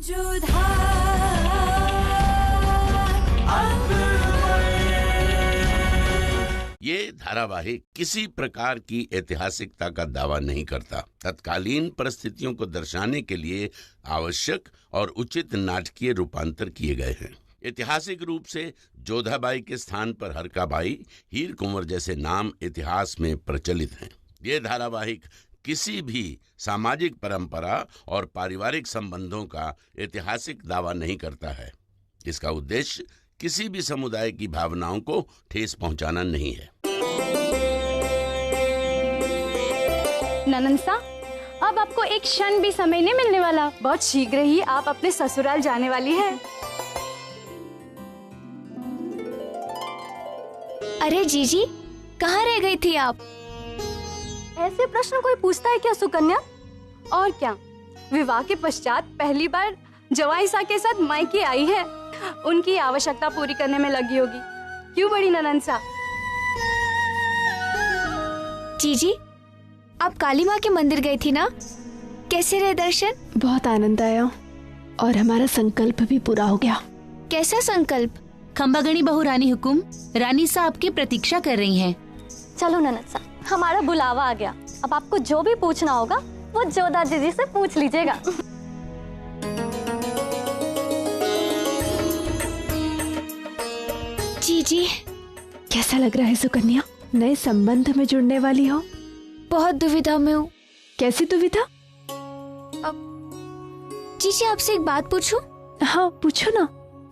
ये धारावाहिक किसी प्रकार की ऐतिहासिकता का दावा नहीं करता। तत्कालीन परिस्थितियों को दर्शाने के लिए आवश्यक और उचित नाटकीय रूपांतर किए गए हैं। ऐतिहासिक रूप से जोधाबाई के स्थान पर हरकाबाई, हीर कुंवर जैसे नाम इतिहास में प्रचलित हैं। ये धारावाहिक किसी भी सामाजिक परंपरा और पारिवारिक संबंधों का ऐतिहासिक दावा नहीं करता है। इसका उद्देश्य किसी भी समुदाय की भावनाओं को ठेस पहुंचाना नहीं है। ननंसा, अब आपको एक क्षण भी समय नहीं मिलने वाला। बहुत शीघ्र ही आप अपने ससुराल जाने वाली हैं। अरे जीजी, कहाँ रह गई थी आप? ऐसे प्रश्न कोई पूछता है क्या सुकन्या? और क्या, विवाह के पश्चात पहली बार जवाईसा के साथ मायके आई है। उनकी आवश्यकता पूरी करने में लगी होगी। क्यों बड़ी ननंसा? जीजी, आप काली माँ के मंदिर गई थी ना? कैसे रहे दर्शन? बहुत आनंद आया और हमारा संकल्प भी पूरा हो गया। कैसा संकल्प? खंबागणी बहू रानी हुकुम, रानी साहब की प्रतीक्षा कर रही हैं। चलो ननंसा, हमारा बुलावा आ गया। अब आपको जो भी पूछना होगा वो जोधा दीदी से पूछ लीजिएगा। जीजी, कैसा लग रहा है सुकन्या? नए संबंध में जुड़ने वाली हो? बहुत दुविधा में हूँ। कैसी दुविधा? जीजी, आपसे एक बात पूछूं? हाँ, पूछो ना।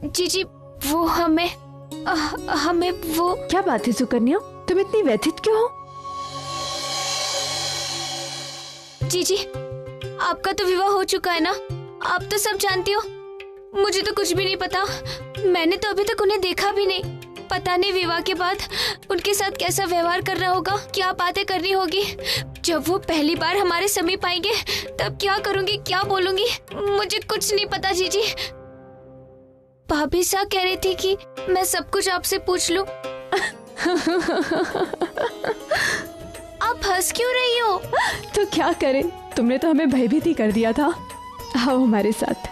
जीजी, वो हमें वो। क्या बात है सुकन्या, तुम इतनी व्यथित क्यों हो? जीजी, आपका तो विवाह हो चुका है ना? आप तो सब जानती हो। मुझे तो कुछ भी नहीं पता। मैंने तो अभी तक उन्हें देखा भी नहीं। पता नहीं विवाह के बाद उनके साथ कैसा व्यवहार करना होगा, क्या बातें करनी होगी। जब वो पहली बार हमारे समीप आएंगे तब क्या करूंगी, क्या बोलूंगी, मुझे कुछ नहीं पता। जीजी, भाभी सा कह रही थी कि मैं सब कुछ आपसे पूछ लूं। आप हंस क्यों रही हो? तो क्या करें, तुमने तो हमें भयभीत ही कर दिया था। आओ हमारे साथ।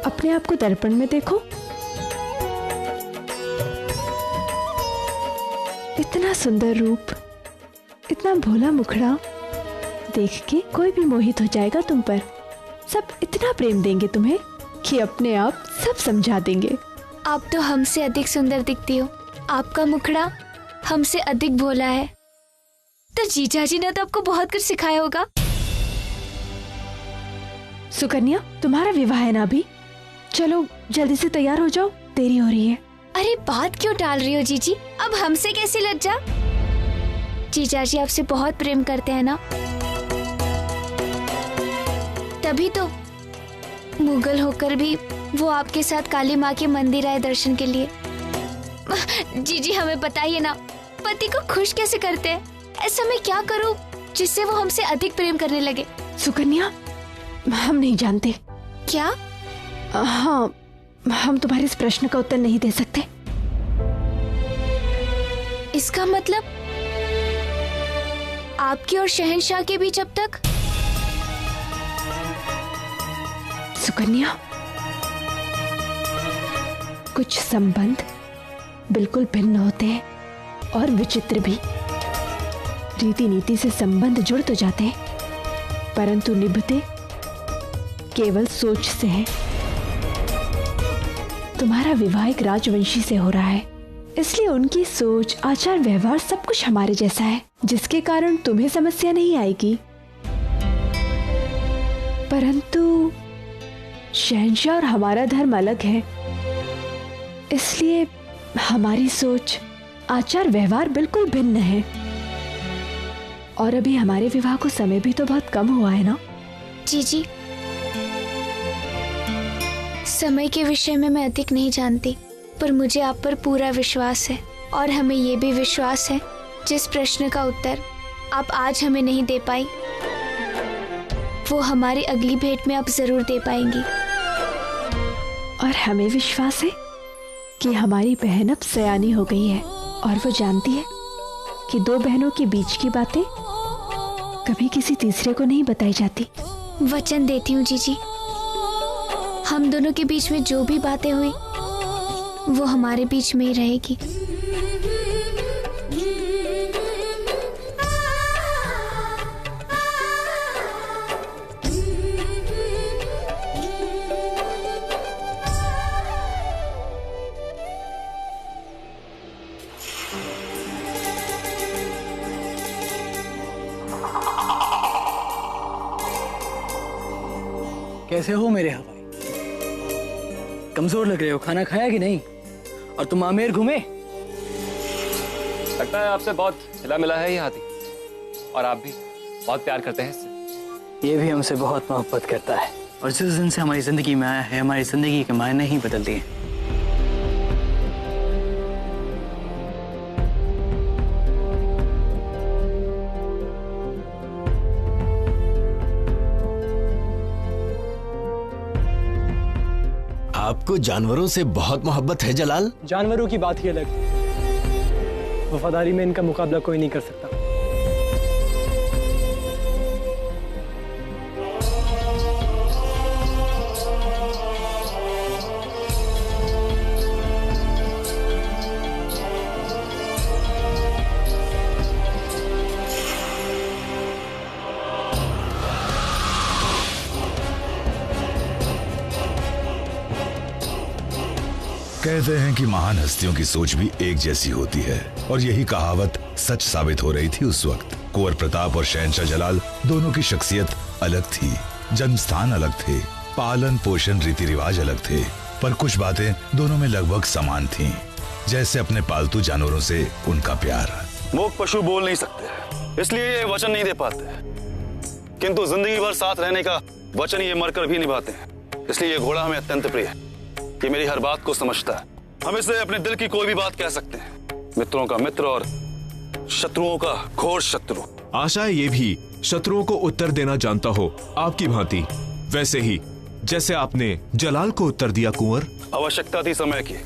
अपने आप को दर्पण में देखो। इतना सुंदर रूप, इतना भोला मुखड़ा, देख के कोई भी मोहित हो जाएगा तुम पर। सब इतना प्रेम देंगे तुम्हें कि अपने आप सब समझा देंगे। आप तो हमसे अधिक सुंदर दिखती हो। आपका मुखड़ा हमसे अधिक भोला है। तो जीजा जी ने तो आपको बहुत कुछ सिखाया होगा। सुकन्या, तुम्हारा विवाह है ना अभी? चलो जल्दी से तैयार हो जाओ, देरी हो रही है। अरे बात क्यों टाल रही हो जीजी? अब हमसे कैसी लज्जा? जीजा जी आपसे बहुत प्रेम करते हैं ना, तभी तो मुगल होकर भी वो आपके साथ काली माँ के मंदिर आए दर्शन के लिए। जीजी, हमें बताइए ना, पति को खुश कैसे करते हैं? ऐसा मैं क्या करूं जिससे वो हमसे अधिक प्रेम करने लगे? सुकन्या, हम नहीं जानते। क्या? हाँ, हम तुम्हारे इस प्रश्न का उत्तर नहीं दे सकते। इसका मतलब आपकी और शहंशाह के बीच अब तक? सुकन्या, कुछ संबंध बिल्कुल भिन्न होते हैं और विचित्र भी। रीति नीति से संबंध जुड़ तो जाते हैं, परंतु निभते केवल सोच से है। तुम्हारा विवाह एक राजवंशी से हो रहा है, इसलिए उनकी सोच, आचार, व्यवहार सब कुछ हमारे जैसा है, जिसके कारण तुम्हें समस्या नहीं आएगी। परंतु शहंशाह और हमारा धर्म अलग है, इसलिए हमारी सोच, आचार, व्यवहार बिल्कुल भिन्न है। और अभी हमारे विवाह को समय भी तो बहुत कम हुआ है ना? जीजी, समय के विषय में मैं अधिक नहीं जानती, पर मुझे आप पर पूरा विश्वास है। और हमें ये भी विश्वास है, जिस प्रश्न का उत्तर आप आज हमें नहीं दे पाई, वो हमारी अगली भेंट में आप जरूर दे पाएंगी। और हमें विश्वास है कि हमारी बहन अब सयानी हो गई है और वो जानती है कि दो बहनों के बीच की बातें कभी किसी तीसरे को नहीं बताई जाती। वचन देती हूँ जीजी, हम दोनों के बीच में जो भी बातें हुई वो हमारे बीच में ही रहेगी। कैसे हो मेरे हवाई? कमजोर लग रहे हो, खाना खाया कि नहीं? और तुम आमेर घूमे? लगता है आपसे बहुत हिला मिला है ये हाथी, और आप भी बहुत प्यार करते हैं इससे। ये भी हमसे बहुत मोहब्बत करता है, और जिस दिन से हमारी जिंदगी में आया है हमारी जिंदगी के मायने ही बदल दिए। आपको जानवरों से बहुत मोहब्बत है जलाल? जानवरों की बात ही अलग है, वफादारी में इनका मुकाबला कोई नहीं कर सकता। कहते हैं कि महान हस्तियों की सोच भी एक जैसी होती है, और यही कहावत सच साबित हो रही थी उस वक्त। कुंवर प्रताप और शहंशाह जलाल दोनों की शख्सियत अलग थी, जन्म स्थान अलग थे, पालन पोषण रीति रिवाज अलग थे, पर कुछ बातें दोनों में लगभग समान थीं, जैसे अपने पालतू जानवरों से उनका प्यार। मूक पशु बोल नहीं सकते, इसलिए ये वचन नहीं दे पाते, किंतु जिंदगी भर साथ रहने का वचन ये मरकर भी निभाते हैं। इसलिए ये घोड़ा हमें अत्यंत प्रिय है। ये मेरी हर बात को समझता है। हम इसे अपने दिल की कोई भी बात कह सकते हैं। मित्रों का मित्र और शत्रुओं का घोर शत्रु। आशा है ये भी शत्रुओं को उत्तर देना जानता हो आपकी भांति, वैसे ही जैसे आपने जलाल को उत्तर दिया कुंवर। आवश्यकता थी समय की।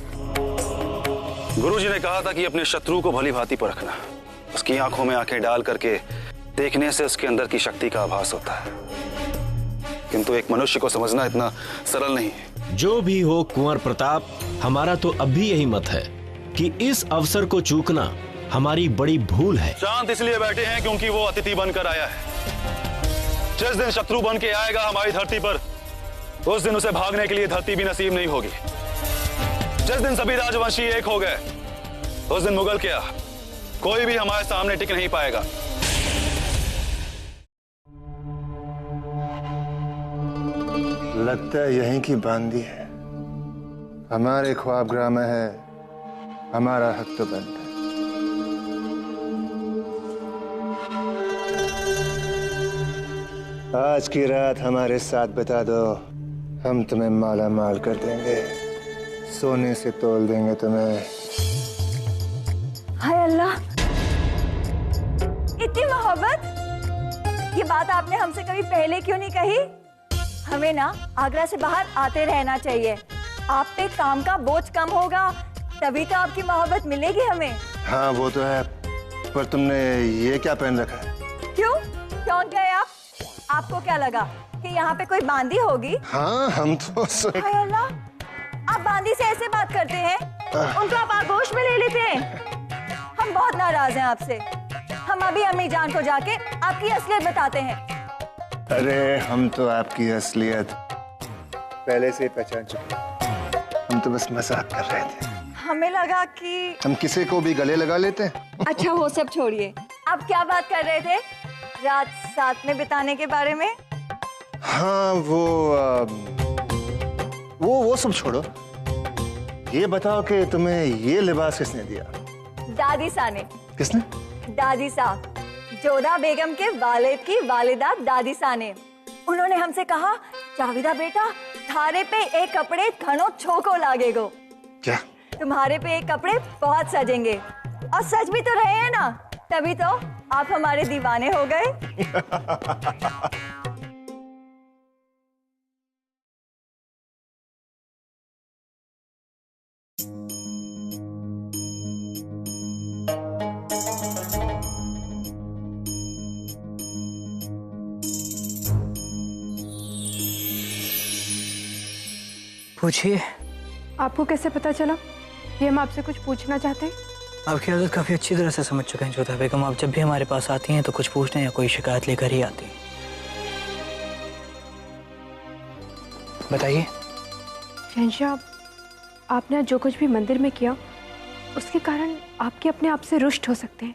गुरुजी ने कहा था कि अपने शत्रु को भली भांति परखना, उसकी आंखों में आंखें डाल करके देखने से उसके अंदर की शक्ति का आभास होता है, किंतु एक मनुष्य को समझना इतना सरल नहीं है। जो भी हो कुंवर प्रताप, हमारा तो अब भी यही मत है कि इस अवसर को चूकना हमारी बड़ी भूल है। शांत इसलिए बैठे हैं क्योंकि वो अतिथि बनकर आया है। जिस दिन शत्रु बन के आएगा हमारी धरती पर, उस दिन उसे भागने के लिए धरती भी नसीब नहीं होगी। जिस दिन सभी राजवंशी एक हो गए, उस दिन मुगल क्या कोई भी हमारे सामने टिक नहीं पाएगा। लगता है यहीं की बांदी है। हमारे ख्वाबगाह में है, हमारा हक तो बनता है। आज की रात हमारे साथ बिता दो, हम तुम्हें माला माल कर देंगे, सोने से तोल देंगे तुम्हें। हाय अल्लाह, इतनी मोहब्बत! ये बात आपने हमसे कभी पहले क्यों नहीं कही? हमें ना आगरा से बाहर आते रहना चाहिए। आप पे काम का बोझ कम होगा, तभी तो आपकी मोहब्बत मिलेगी हमें। हाँ वो तो है, पर तुमने ये क्या पहन रखा है? क्यों क्यों गए आप? आपको क्या लगा कि यहाँ पे कोई बांदी होगी? हाँ हम तो हाय अल्लाह, आप बांदी से ऐसे बात करते हैं? उनको आप आगोश में ले लेते हैं। हम बहुत नाराज हैं आपसे। हम अभी अम्मी जान को जाके आपकी असलियत बताते हैं। अरे हम तो आपकी असलियत पहले से ही पहचान चुके हैं। हम तो बस मजाक कर रहे थे। हमें लगा कि हम किसी को भी गले लगा लेते हैं। अच्छा वो सब छोड़िए, आप क्या बात कर रहे थे रात साथ में बिताने के बारे में? हाँ वो सब छोड़ो। ये बताओ कि तुम्हें ये लिबास किसने दिया? दादी सा ने। किसने? दादी सा, जोधा बेगम के वालिद की वालिदा दादी सा ने। उन्होंने हमसे कहा, जावेदा बेटा थारे पे एक कपड़े घणो छोको लागेगो। क्या? तुम्हारे पे एक कपड़े बहुत सजेंगे। और सच भी तो रहे हैं ना, तभी तो आप हमारे दीवाने हो गए। पूछिए। आपको कैसे पता चला कि हम आपसे कुछ पूछना चाहते हैं? आपकी आदत काफी अच्छी तरह से समझ चुके हैं जोधा बेगम। आप जब भी हमारे पास आती हैं तो कुछ पूछने या कोई शिकायत लेकर ही आती हैं। बताइए। शहंशाह, आपने जो कुछ भी मंदिर में किया उसके कारण आपके अपने आप से रुष्ट हो सकते हैं।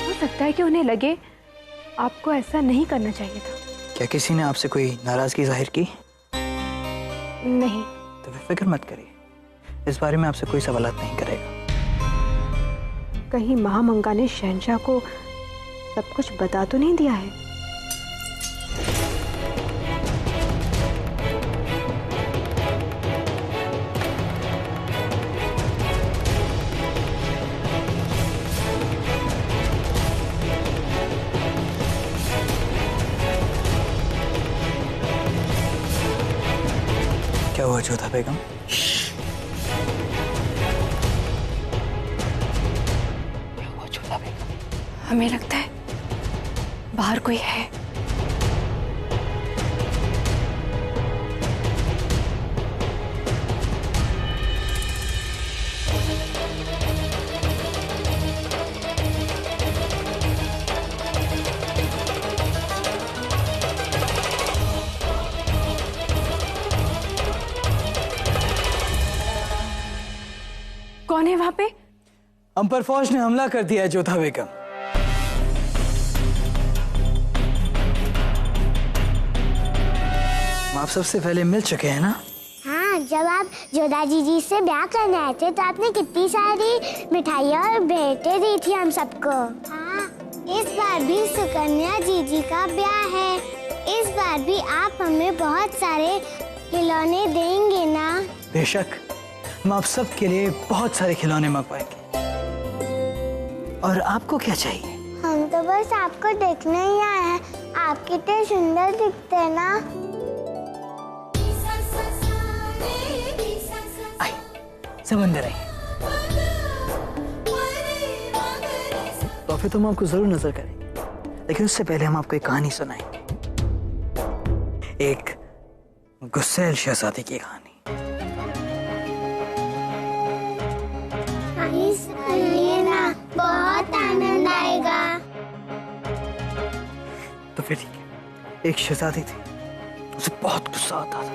हो सकता है कि उन्हें लगे आपको ऐसा नहीं करना चाहिए था। क्या किसी ने आपसे कोई नाराजगी जाहिर की? नहीं। तो फिक्र मत करिए, इस बारे में आपसे कोई सवालात नहीं करेगा। कहीं महामंगा ने शहंशाह को सब कुछ बता तो नहीं दिया है? क्या हुआ जोधा बेगम? क्या हुआ जोधा बेगम? हमें लगता है बाहर कोई है। कौन है वहां पे? हम पर फौज ने हमला कर दिया है जोधा बेगम। आप सबसे पहले मिल चुके हैं ना? हाँ, जब आप जोधा जी से ब्याह करने आए थे तो आपने कितनी सारी मिठाइयाँ और भेंटें दी थी हम सबको। हाँ, इस बार भी सुकन्या जी का ब्याह है। इस बार भी आप हमें बहुत सारे खिलौने देंगे ना? बेशक, हम आप सब के लिए बहुत सारे खिलौने मंगवाएंगे। और आपको क्या चाहिए? हम तो बस आपको देखने ही आए हैं। आप कितने सुंदर दिखते हैं ना। सब अंदर आइए। तो फिर हम आपको जरूर नजर करेंगे, लेकिन उससे पहले हम आपको एक कहानी सुनाएंगे। एक गुस्सैल शहजादी की कहानी। सुनिए ना, बहुत आनंद आएगा। तो फिर ठीक है। एक शहजादी थी, उसे बहुत गुस्सा आता था,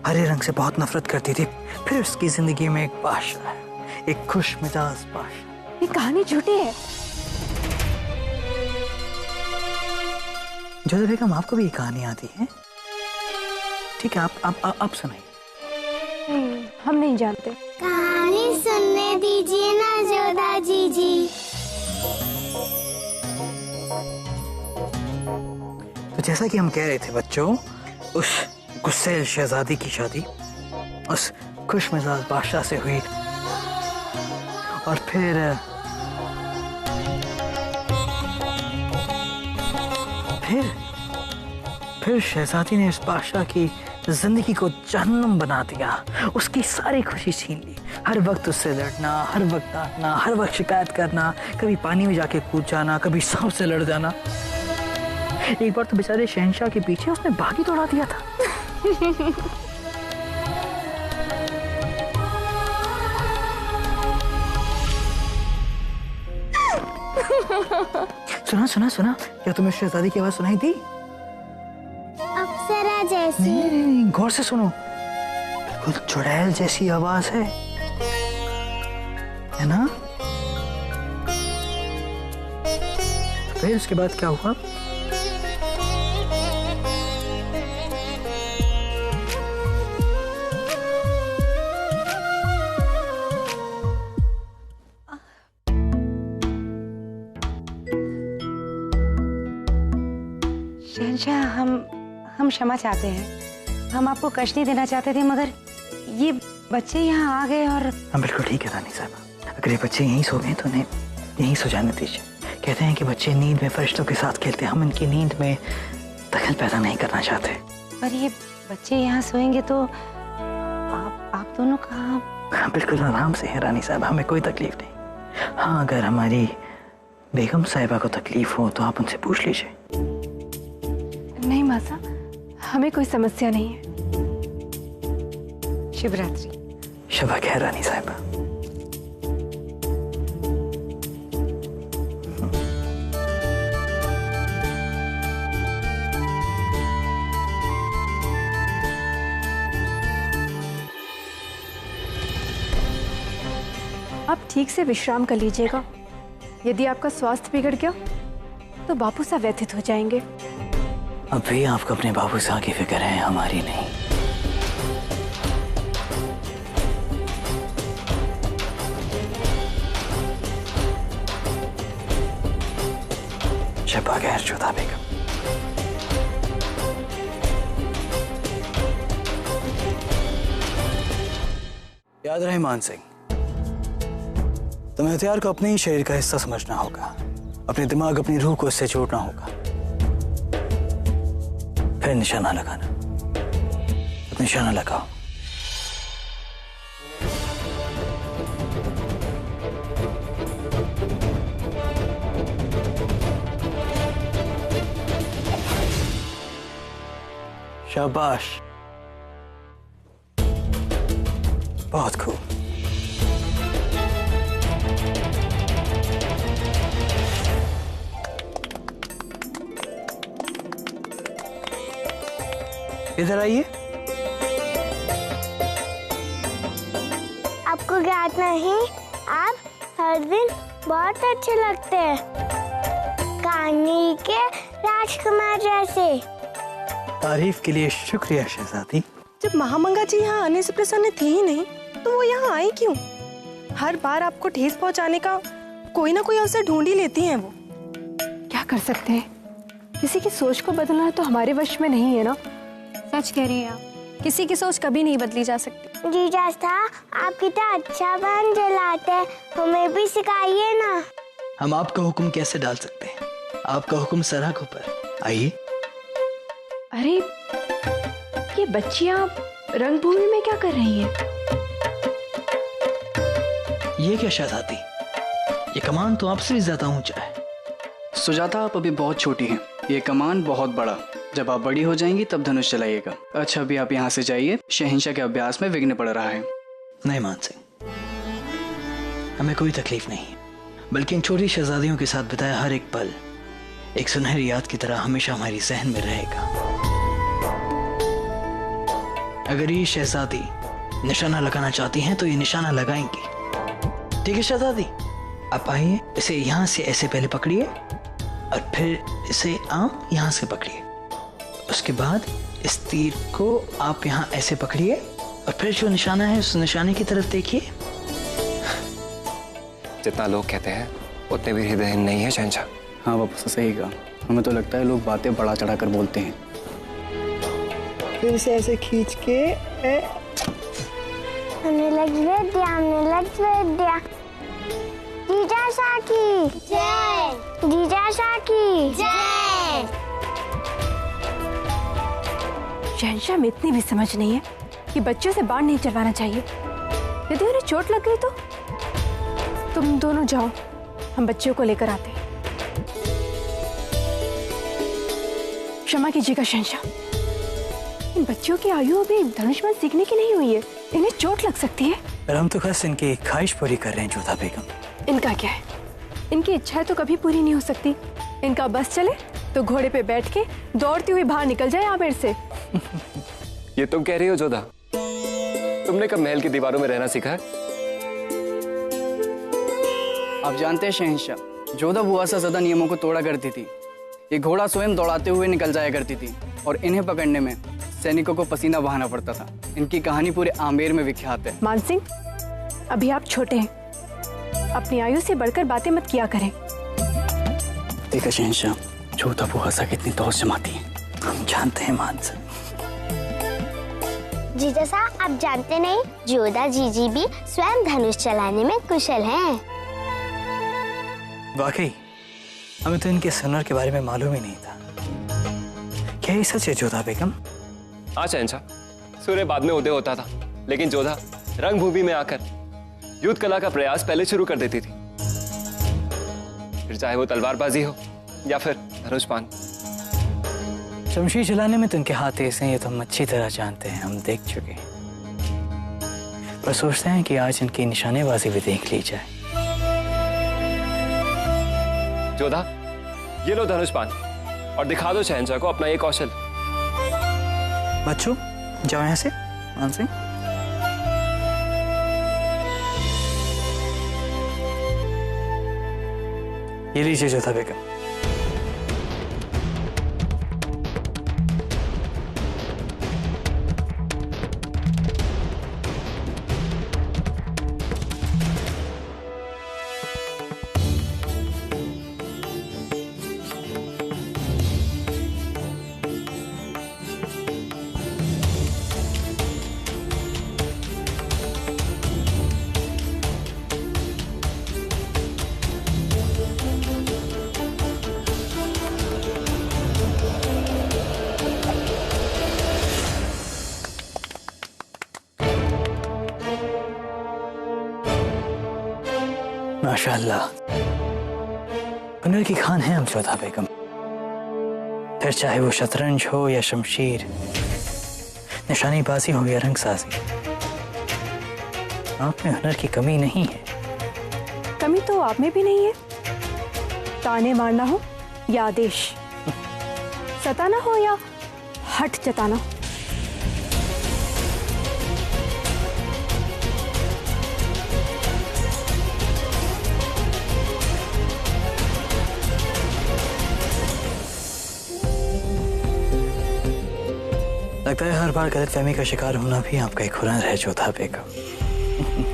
हरे रंग से बहुत नफरत करती थी। फिर उसकी जिंदगी में एक बादशाह है, एक खुश मिजाज बादशाह। ये कहानी झूठी है। जोधा बेगम, आपको भी ये कहानी आती है? ठीक है, आप सुनाइए। हम नहीं जानते। कहानी सुनने दीजिए ना जोधा जी। तो जैसा कि हम कह रहे थे बच्चों, उस गुस्सैल शहजादी की शादी उस खुश मिजाज बादशाह से हुई। और फिर शहजादी ने इस बादशाह की जिंदगी को जहन्नुम बना दिया। उसकी सारी खुशी छीन ली। हर वक्त उससे लड़ना, हर वक्त डांटना, हर वक्त शिकायत करना, कभी पानी में जाके कूद जाना, कभी सांप से लड़ जाना। एक बार तो बेचारे शहंशाह के पीछे उसने बागी दौड़ा दिया था। सुना क्या तुम्हें शहजादी की आवाज सुनाई थी? अप्सरा जैसी। नहीं, गौर से सुनो, बिल्कुल चुड़ैल जैसी आवाज है ना? फिर उसके बाद क्या हुआ? शहंशाह, हम क्षमा चाहते हैं। हम आपको कष्ट नहीं देना चाहते थे, मगर ये बच्चे यहाँ आ गए और। हाँ, बिल्कुल ठीक है रानी साहब। अगर ये बच्चे यहीं सो गए तो उन्हें यहीं सो जाने दीजिए। कहते हैं कि बच्चे नींद में फरिश्तों के साथ खेलते हैं। हम इनकी नींद में दखल पैदा नहीं करना चाहते। पर ये बच्चे यहाँ सोएंगे तो आप दोनों कहाँ? हाँ, बिल्कुल आराम से है रानी साहब, हमें कोई तकलीफ नहीं। हाँ, अगर हमारी बेगम साहिबा को तकलीफ हो तो आप उनसे पूछ लीजिए। नहीं मासा, हमें कोई समस्या नहीं है। शुभ रात्रि। शबा खैर रानी साहिबा। आप ठीक से विश्राम कर लीजिएगा। यदि आपका स्वास्थ्य बिगड़ गया तो बापू साहब व्यथित हो जाएंगे। अब भी आपको अपने बाबू साहब की फिक्र है, हमारी नहीं। शबा खैर जोधा बेगम। याद रहे मान सिंह, तुम्हें हथियार को अपने ही शरीर का हिस्सा समझना होगा, अपने दिमाग अपनी रूह को इससे जोड़ना होगा, फिर निशाना लगाना। अब निशाना लगाओ। शाबाश, बहुत खूब। इधर आइए। आपको ज्ञात नहीं, आप हर दिन बहुत अच्छे लगते हैं, कहानी के राजकुमार जैसे। तारीफ के लिए शुक्रिया शहजादी। जब महामंगा जी यहाँ आने से प्रसन्न थे ही नहीं तो वो यहाँ आई क्यों? हर बार आपको ठेस पहुँचाने का कोई ना कोई अवसर ढूंढ ही लेती हैं वो। क्या कर सकते हैं, किसी की सोच को बदलना तो हमारे वश में नहीं है ना। सच कह रही हैं आप, किसी की सोच कभी नहीं बदली जा सकती। जीजा साहब, आप कितना अच्छा बन जलाते हैं, हमें भी सिखाइए ना। हम आपका हुक्म कैसे डाल सकते हैं? आपका हुक्म सराखों पर। आइए। अरे ये बच्चियां रंगभूमि में क्या कर रही हैं? ये क्या शहजादी, ये कमान तो आपसे भी ज्यादा ऊंचा है। सुजाता, आप अभी बहुत छोटी हैं, ये कमान बहुत बड़ा। जब आप बड़ी हो जाएंगी तब धनुष चलाइएगा। अच्छा, अभी आप यहाँ से जाइए, शहंशाह के अभ्यास में विघ्न पड़ रहा है। नहीं मान सिंह, हमें कोई तकलीफ नहीं है, बल्कि इन छोटी शहजादियों के साथ बिताया हर एक पल एक सुनहरी याद की तरह हमेशा हमारी जहन में रहेगा। अगर ये शहजादी निशाना लगाना चाहती हैं तो ये निशाना लगाएंगी। ठीक है शहजादी, आप आइए, इसे यहाँ से ऐसे पहले पकड़िए और फिर इसे आप यहाँ से पकड़िए। उसके बाद इस तीर को आप यहाँ ऐसे पकड़िए और फिर जो निशाना है उस निशाने की तरफ देखिए। जितना लोग कहते हैं उतने भी हृदयहीन नहीं है शहंशाह। हाँ बाबा, सही कहा। हमें तो लगता है लोग बातें बढ़ा चढ़ा कर बोलते हैं। फिर इसे ऐसे खींच के हमने लग दिया। जीजा शाह की जय, जीजा शाह की जय। शहंशाह में इतनी भी समझ नहीं है कि बच्चों से बाढ़ नहीं चलवाना चाहिए। यदि उन्हें चोट लग गई तो तुम दोनों जाओ, हम बच्चों को लेकर आते हैं। क्षमा कीजिएगा शहंशाह, इन बच्चों की आयु अभी धनुष्मान सीखने की नहीं हुई है, इन्हें चोट लग सकती है। पर हम तो बस इनकी ख्वाहिश पूरी कर रहे हैं जोधा बेगम। इनका क्या है, इनकी इच्छाएं तो कभी पूरी नहीं हो सकती। इनका बस चले तो घोड़े पे बैठ के दौड़ती हुई बाहर निकल जाए आमेर से। ये तुम कह रही हो जोधा? तुमने कब महल की दीवारों में रहना सीखा है? आप जानते हैं शहंशाह, जोधा बुआ से ज्यादा नियमों को तोड़ा करती थी। ये घोड़ा स्वयं दौड़ाते हुए निकल जाया करती थी और इन्हें पकड़ने में सैनिकों को पसीना बहाना पड़ता था। इनकी कहानी पूरे आमेर में विख्यात है। मान सिंह, अभी आप छोटे हैं, अपनी आयु से बढ़कर बातें मत किया करें। देखा शहंशाह, जोधा बुआ सा कितनी तौस जमाती है। हम जानते हैं मान सिंह। जीजा साहब, आप जानते नहीं, जोधा जीजी भी स्वयं धनुष चलाने में कुशल हैं। वाकई हमें तो इनके सुनर के बारे में मालूम ही नहीं था। क्या ये सच है जोधा बेगम? हाँ शहंशाह, सूर्य बाद में उदय होता था, लेकिन जोधा रंगभूमि में आकर युद्ध कला का प्रयास पहले शुरू कर देती थी, फिर चाहे वो तलवारबाजी हो या फिर धनुष्पान। शमशीर चलाने में तो इनके हाथ ऐसे हैं, ये तो हम अच्छी तरह जानते हैं, हम देख चुके हैं। पर सोचते हैं कि आज इनकी निशानेबाजी भी देख ली जाए। जोधा, ये लो धनुष बाण और दिखा दो शहंशाह को अपना ये कौशल। बच्चों जाओ यहाँ से, मान सिंह। ये लीजिए जोधा बेगम। माशाअल्लाह, हुनर की खान है हम जोधा बेगम। फिर चाहे वो शतरंज हो या शमशीर, निशानेबाजी हो या रंगसाजी, आप में हुनर की कमी नहीं है। कमी तो आप में भी नहीं है। ताने मारना हो या आदेश, सताना हो या हट जताना। लगता है हर बार गलतफहमी का शिकार होना भी आपका एक हुनर है जोधा बेगम।